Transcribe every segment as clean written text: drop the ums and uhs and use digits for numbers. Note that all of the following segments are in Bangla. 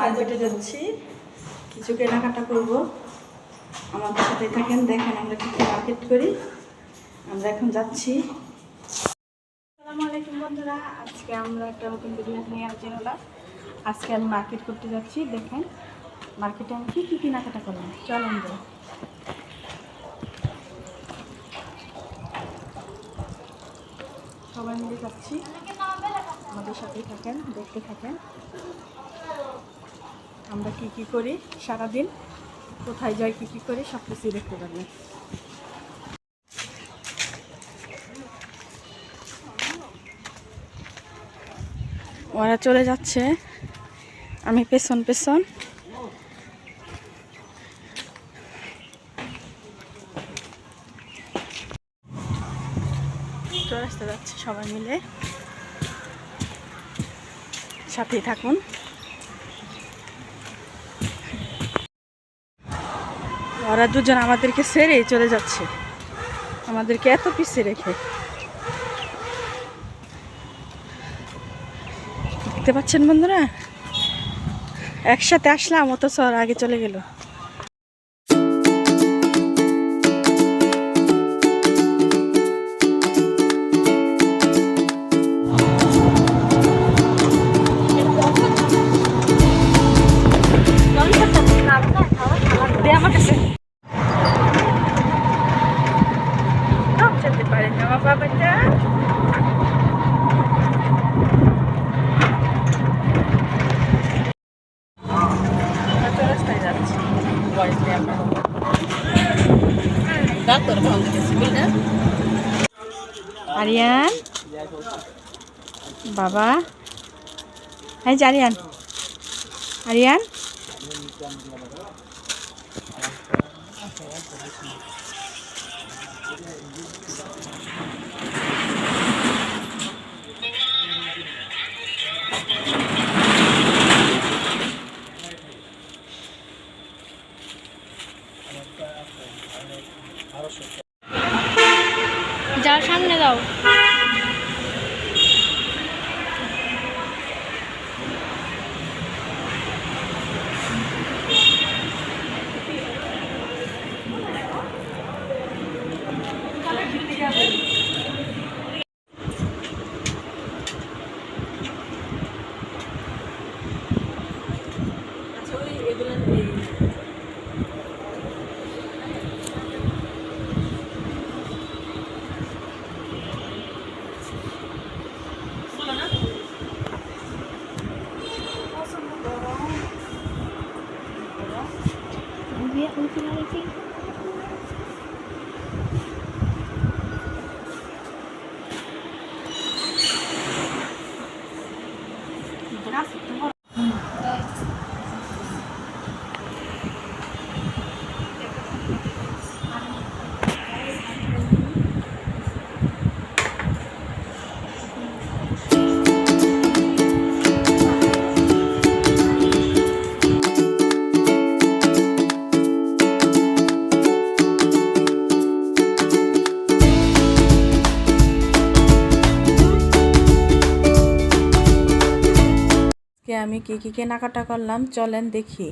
মার্কেটে যাচ্ছি, কিছু কেনাকাটা করব। আমাদের সাথে থাকেন, দেখেন আমরা কি মার্কেট করি। আমরা এখন যাচ্ছি। আসসালামু আলাইকুম বন্ধুরা, আজকে আমরা একটা নতুন ভিডিও নিয়ে আলোচনা হলাম। আজকে আমি মার্কেট করতে যাচ্ছি। দেখেন মার্কেটে আমি কী কী কেনাকাটা করলাম, চলেন যাই। সবাই মিলে যাচ্ছি, আমাদের সাথেই থাকেন, দেখতে থাকেন আমরা কি কি করি সারাদিন, কোথায় যাই, কি কি করি, সব কিছুই দেখতে পাবেন। ওরা চলে যাচ্ছে, আমি পেছন পেছন। রাস্তা যাচ্ছে সবাই মিলে, সাথেই থাকুন। ওরা দুজন আমাদেরকে ছেড়ে চলে যাচ্ছে, আমাদেরকে এত পিছিয়ে রেখে। দেখতে পাচ্ছেন বন্ধুরা, একসাথে আসলাম অথচ ওরা আগে চলে গেল। যেতে পারেন আমার বাবাটা। রাস্তায় যাচ্ছি, আরিয়ান বাবা, হ্যাঁ আরিয়ান, আরিয়ান যাও সামনে যাও। আমি কি কি কেনাকাটা করলাম চলেন দেখি।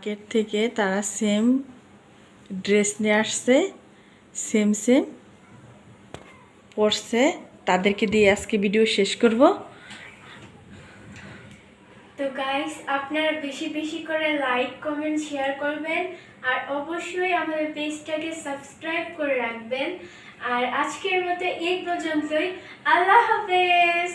মার্কেট থেকে তারা সেম ড্রেস নিয়ে আসছে, সেম সেম পরছে, তাদেরকে দিয়ে আজকে ভিডিও শেষ করব। তো গাইস, আপনারা বেশি বেশি করে লাইক কমেন্ট শেয়ার করবেন আর অবশ্যই আমাদের পেজটাকে সাবস্ক্রাইব করে রাখবেন। আর আজকের মতো এই পর্যন্তই, আল্লাহ হাফেজ।